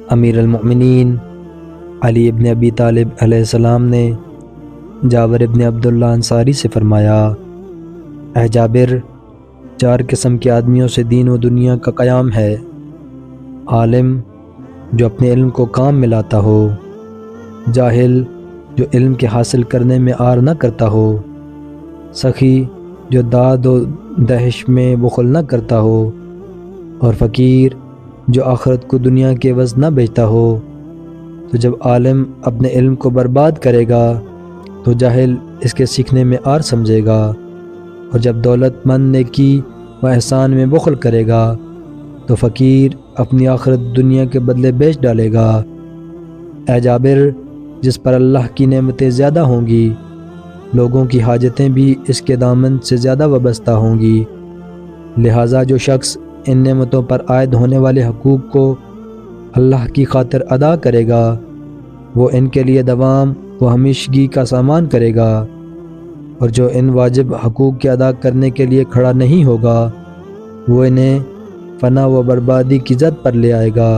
امیر المؤمنین علی ابن ابی طالب علیہ السلام نے جابر ابن عبداللہ انصاری سے فرمایا، اے جابر، 4 قسم کے آدمیوں سے دین و دنیا کا قیام ہے: عالم جو اپنے علم کو کام میں لاتا ہو، جاہل جو علم کے حاصل کرنے میں آر نہ کرتا ہو، سخی جو داد و دہش میں بخل نہ کرتا ہو، اور فقیر جو آخرت کو دنیا کے عوض نہ بیچتا ہو۔ تو جب عالم اپنے علم کو برباد کرے گا تو جاہل اس کے سیکھنے میں آر سمجھے گا، اور جب دولت مند نیکی و احسان میں بخل کرے گا تو فقیر اپنی آخرت دنیا کے بدلے بیچ ڈالے گا۔ اے جابر، جس پر اللہ کی نعمتیں زیادہ ہوں گی، لوگوں کی حاجتیں بھی اس کے دامن سے زیادہ وابستہ ہوں گی، لہٰذا جو شخص ان نعمتوں پر عائد ہونے والے حقوق کو اللہ کی خاطر ادا کرے گا، وہ ان کے لیے دوام و ہمیشگی کا سامان کرے گا، اور جو ان واجب حقوق کے ادا کرنے کے لیے کھڑا نہیں ہوگا وہ انہیں فنا و بربادی کی زد پر لے آئے گا۔